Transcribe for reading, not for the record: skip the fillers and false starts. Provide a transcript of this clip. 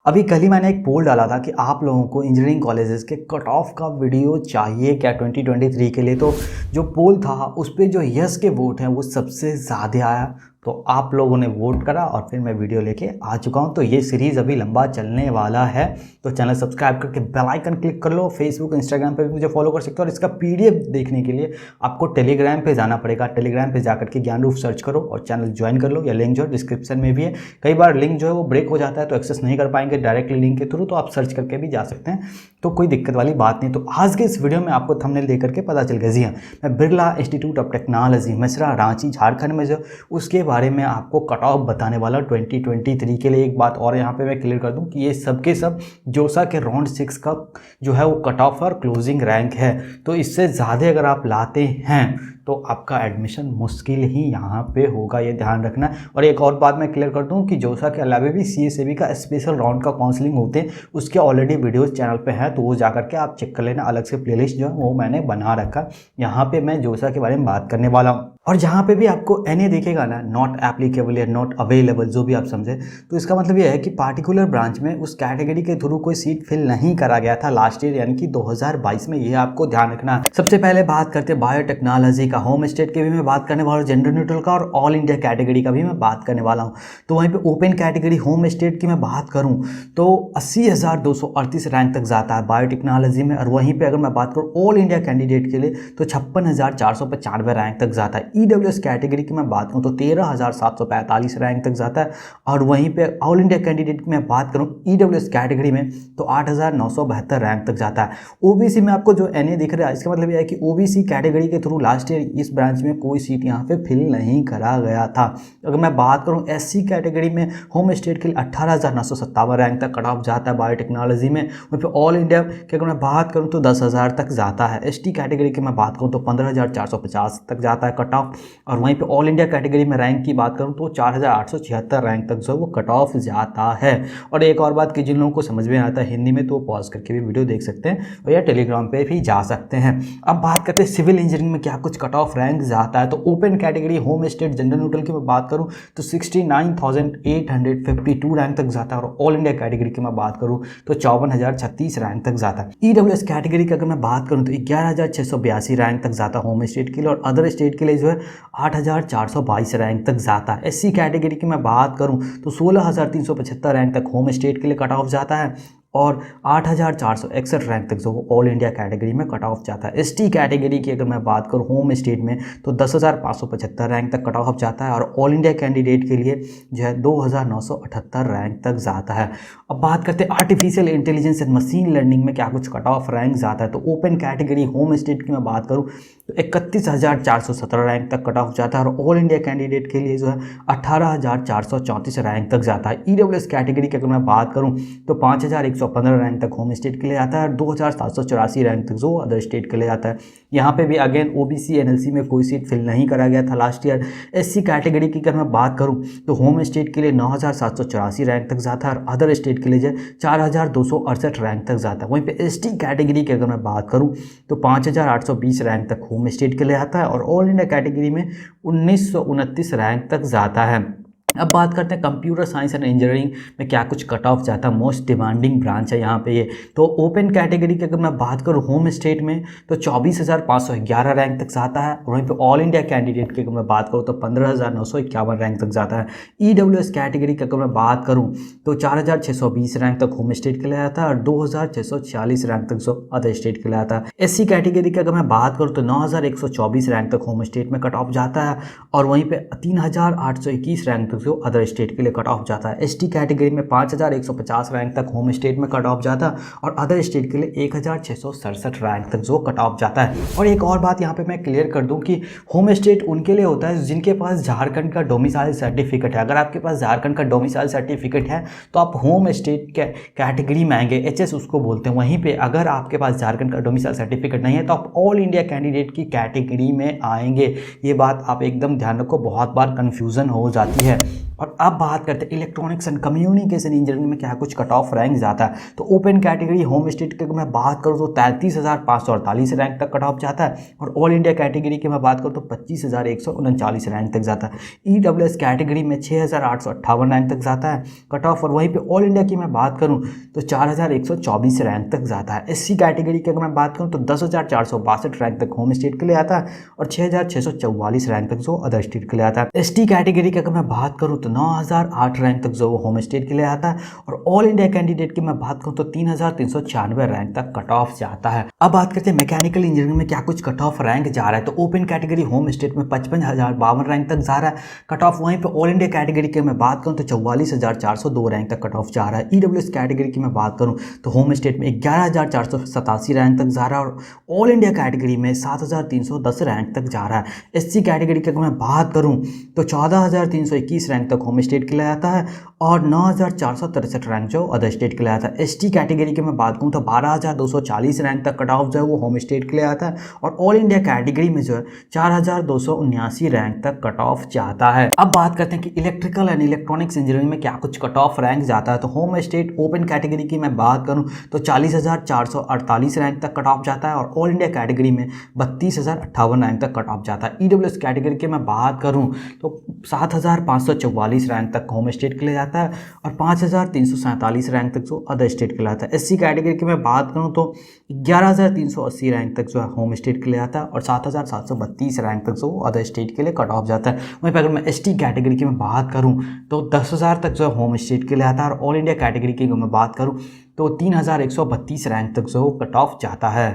अभी कल ही मैंने एक पोल डाला था कि आप लोगों को इंजीनियरिंग कॉलेजेस के कट ऑफ का वीडियो चाहिए क्या 2023 के लिए। तो जो पोल था उस पर जो यस के वोट हैं वो सबसे ज़्यादा आया, तो आप लोगों ने वोट करा और फिर मैं वीडियो लेके आ चुका हूं। तो ये सीरीज़ अभी लंबा चलने वाला है, तो चैनल सब्सक्राइब करके बेल आइकन क्लिक कर लो। फेसबुक इंस्टाग्राम पे भी मुझे फॉलो कर सकते हो और इसका पीडीएफ देखने के लिए आपको टेलीग्राम पे जाना पड़ेगा। टेलीग्राम पे जाकर के ज्ञान रूप सर्च करो और चैनल ज्वाइन कर लो, या लिंक जो है डिस्क्रिप्शन में भी है। कई बार लिंक जो है वो ब्रेक हो जाता है तो एक्सेस नहीं कर पाएंगे डायरेक्टली लिंक के थ्रू, तो आप सर्च करके भी जा सकते हैं, तो कोई दिक्कत वाली बात नहीं। तो आज के इस वीडियो में आपको थंबनेल देख करके पता चल गया, जी हाँ, मैं Birla institute of technology Mesra Ranchi Jharkhand में जो उसके बारे में आपको कट ऑफ बताने वाला 2023 के लिए। एक बात और यहाँ पे मैं क्लियर कर दूं कि ये सब के सब जोसा के राउंड 6 का जो है वो कट ऑफ और क्लोजिंग रैंक है, तो इससे ज़्यादा अगर आप लाते हैं तो आपका एडमिशन मुश्किल ही यहाँ पे होगा, ये ध्यान रखना। और एक और बात मैं क्लियर कर दूं कि जोसा के अलावा भी सीएसएबी का स्पेशल राउंड का काउंसलिंग होते हैं, उसके ऑलरेडी वीडियोस चैनल पे हैं, तो वो जाकर के आप चेक कर लेना। अलग से प्लेलिस्ट जो है वो मैंने बना रखा। यहाँ पे मैं जोसा के बारे में बात करने वाला हूँ, और जहाँ पे भी आपको एनए दिखेगा ना, नॉट एप्लीकेबल या नॉट अवेलेबल, जो भी आप समझे, तो इसका मतलब ये है कि पार्टिकुलर ब्रांच में उस कैटेगरी के थ्रू कोई सीट फिल नहीं करा गया था लास्ट ईयर, यानी कि 2022 में। ये आपको ध्यान रखना है। सबसे पहले बात करते हैं बायोटेक्नोलॉजी का, होम स्टेट के भी मैं बात करने वाला हूँ, जेंडर न्यूट्रल का, और ऑल इंडिया कैटेगरी का भी मैं बात करने वाला हूँ। तो वहीं पे ओपन कैटेगरी होम स्टेट की मैं बात करूँ तो 80,238 रैंक तक जाता है बायोटेक्नोलॉजी में, और वहीं पे अगर मैं बात करूँ ऑल इंडिया कैंडिडेट के लिए तो 56,495 रैंक तक जाता है। ईडब्ल्यूएस कैटेगरी की मैं बात करूँ तो 13,745 रैंक तक जाता है, और वहीं पे ऑल इंडिया कैंडिडेट की मैं बात करूँ ईडब्ल्यूएस कैटेगरी में तो 8,972 रैंक तक जाता है। ओबीसी में आपको जो एनए दिख रहा है, इसका मतलब यह है कि ओबीसी कैटेगरी के थ्रू लास्ट ईयर इस ब्रांच में कोई सीट यहाँ पे फिल नहीं करा गया था। अगर मैं बात करूँ एससी कैटेगरी में होम स्टेट के लिए 18,957 रैंक तक कट ऑफ जाता है बायोटेक्नोलॉजी में। वहीं पे ऑल इंडिया की अगर मैं बात करूँ तो 10,000 तक जाता है। एसटी कैटेगरी की मैं बात करूँ तो 15,450 तक जाता है कट ऑफ, और वहीं पे ऑल इंडिया कैटेगरी में रैंक की बात करूँ तो 4,876 रैंक तक जो वो कट ऑफ जाता है। और एक और बात कि जिन लोगों को समझ में आता है हिंदी में तो वो पॉज करके भी वीडियो देख सकते हैं, और या टेलीग्राम पे भी जा सकते हैं। अब बात करते हैं सिविल इंजीनियरिंग में क्या कुछ कट ऑफ रैंक जाता है। तो open category home state gender neutral की मैं बात करूँ तो 69,852 रैंक तक जाता है, और ऑल इंडिया कैटेगरी की मैं बात करूँ तो 54,036 रैंक तक जाता है। ईडब्ल्यूएस कैटेगरी की अगर मैं बात करूँ तो 11,682 रैंक तक जाता है होम स्टेट के लिए, और अदर स्टेट के लिए जो है 8,422 रैंक तक जाता है। एससी कैटेगरी की मैं बात करूं तो 16,375 रैंक तक होम स्टेट के लिए कट ऑफ जाता है, और 8,461 रैंक तक जो ऑल इंडिया कैटेगरी में कट ऑफ जाता है। एसटी कैटेगरी की अगर मैं बात करूं होम स्टेट में तो 10,575 रैंक तक कट ऑफ जाता है, और ऑल इंडिया कैंडिडेट के लिए जो है 2,978 रैंक तक जाता है। अब बात करते हैं artificial intelligence and machine learning में क्या कुछ कट ऑफ रैंक जाता है। तो ओपन कैटेगरी होम स्टेट की मैं बात करूँ तो 31,417 रैंक तक कट ऑफ जाता है, और ऑल इंडिया कैंडिडेट के लिए जो है 18,434 रैंक तक जाता है। ईडब्ल्यूएस कैटेगरी की अगर मैं बात करूँ तो 5,115 रैंक तक होम स्टेट के लिए आता है, और 2,784 रैंक तक जो अदर स्टेट के लिए आता है। यहाँ पे भी अगेन ओबीसी एनएलसी में कोई सीट फिल नहीं करा गया था लास्ट ईयर। एससी कैटेगरी की अगर मैं बात करूँ तो होम स्टेट के लिए 9,784 रैंक तक जाता है, और अदर स्टेट के लिए जो 4,268 रैंक तक जाता है। वहीं पे एसटी कैटेगरी की अगर मैं बात करूँ तो 5,820 रैंक तक होम स्टेट के लिए आता है, और ऑल इंडिया कैटेगरी में 1,929 रैंक तक जाता है। अब बात करते हैं कंप्यूटर साइंस एंड इंजीनियरिंग में क्या कुछ कट ऑफ जाता है। मोस्ट डिमांडिंग ब्रांच है यहाँ पे ये। तो ओपन कैटेगरी की अगर मैं बात करूँ होम स्टेट में तो 24,511 रैंक तक जाता है, और वहीं पे ऑल इंडिया कैंडिडेट की अगर मैं बात करूँ तो 15,951 रैंक तक जाता है। ईडब्ल्यूएस कैटेगरी की अगर मैं बात करूँ तो 4,620 रैंक तक होम स्टेट के लिए आता है, और 2,646 रैंक तक जो अदर स्टेट के लिए आता है। एससी कैटेगरी की अगर मैं बात करूँ तो 9,124 रैंक तक होम स्टेट में कट ऑफ जाता है, और वहीं पे 3,821 रैंक जो अदर स्टेट के लिए कट ऑफ जाता है। एसटी कैटेगरी में 5,150 रैंक तक होम स्टेट में कट ऑफ जाता है, और अदर स्टेट के लिए 1,667 रैंक तक जो कट ऑफ जाता है। और एक और बात यहाँ पे मैं क्लियर कर दूं कि होम स्टेट उनके लिए होता है जिनके पास झारखंड का डोमिसाइल सर्टिफिकेट है। अगर आपके पास झारखंड का डोमिसाइल सर्टिफिकेट है तो आप होम स्टेट कैटेगरी में आएंगे, एचएस उसको बोलते हैं। वहीं पर अगर आपके पास झारखंड का डोमिसाइल सर्टिफिकेट नहीं है तो आप ऑल इंडिया कैंडिडेट की कैटेगरी में आएंगे। ये बात आप एकदम ध्यान रखो, बहुत बार कन्फ्यूज़न हो जाती है। और अब बात करते हैं इलेक्ट्रॉनिक्स एंड कम्युनिकेशन इंजीनियरिंग में क्या कुछ कट ऑफ रैंक जाता है। तो ओपन कैटेगरी होम स्टेट की मैं बात करूँ तो 33,548 रैंक तक कट ऑफ जाता है, और ऑल इंडिया कैटेगरी की मैं बात करूँ तो 25,139 रैंक तक जाता है। EWS कैटेगरी में 6,858 रैंक तक जाता है कट ऑफ, और वहीं पे ऑल इंडिया की मैं बात करूँ तो 4,124 रैंक तक जाता है। SC कैटेगरी की अगर मैं बात करूँ तो 10,462 रैंक तक होम स्टेट के लिए आता है, और 6,644 रैंक तक जो अदर स्टेट के लिए आता है। ST कैटेगरी की अगर मैं बात करूँ तो 9,008 रैंक तक जो वो होम स्टेट के लिए आता है, और ऑल इंडिया कैंडिडेट की मैं बात करूँ तो 3,396 रैंक तक कट ऑफ जाता है। अब बात करते हैं मैकेनिकल इंजीनियरिंग में क्या कुछ कट ऑफ रैंक जा रहा है। तो ओपन कैटेगरी होम स्टेट में 55,052 रैंक तक जा रहा है कट ऑफ। वहीं पे ऑल इंडिया कैटेगरी की मैं बात करूँ तो 44,402 रैंक तक कट ऑफ जा रहा है। EWS कैटेगरी की मैं बात करूँ तो होम स्टेट में 11,487 रैंक तक जा रहा है, और ऑल इंडिया कैटेगरी में 7,310 रैंक तक जा रहा है। SC कैटेगरी की अगर मैं बात करूँ तो 14,321 रैंक तक होम स्टेट के लिए आता है, और 9,463 रैंक जो अदर स्टेट के लिए आता है। ST कैटेगरी की मैं बात करूँ तो 12,240 रैंक तक कट ऑफ जो है वो होम स्टेट के लिए आता है, और ऑल इंडिया कैटेगरी में जो है 4,279 रैंक तक कट ऑफ जाता है। अब बात करते हैं कि इलेक्ट्रिकल एंड इलेक्ट्रॉनिक्स इंजीनियरिंग में क्या कुछ कट ऑफ रैंक जाता है। तो होम स्टेट ओपन कैटेगरी की मैं बात करूँ तो 40,448 रैंक तक कट ऑफ जाता है, और ऑल इंडिया कैटेगरी में 32,058 रैंक तक कट ऑफ जाता है। EWS कैटेगरी की मैं बात करूँ तो 7,544 रैंक तक होम स्टेट के लिए जाता है, और 5,347 रैंक तक जो अदर स्टेट के लिए आता है। SC कैटेगरी की मैं बात करूँ तो 11,380 रैंक तक जो है होम स्टेट के लिए आता है, और 7,732 रैंक तक जो अदर स्टेट के लिए कट ऑफ जाता है। वहीं पर अगर मैं ST कैटेगरी की मैं बात करूँ तो 10,000 तक जो है होम स्टेट के लिए आता है, और ऑल इंडिया कैटेगरी की मैं बात करूँ तो 3,132 रैंक तक जो कट ऑफ जाता है।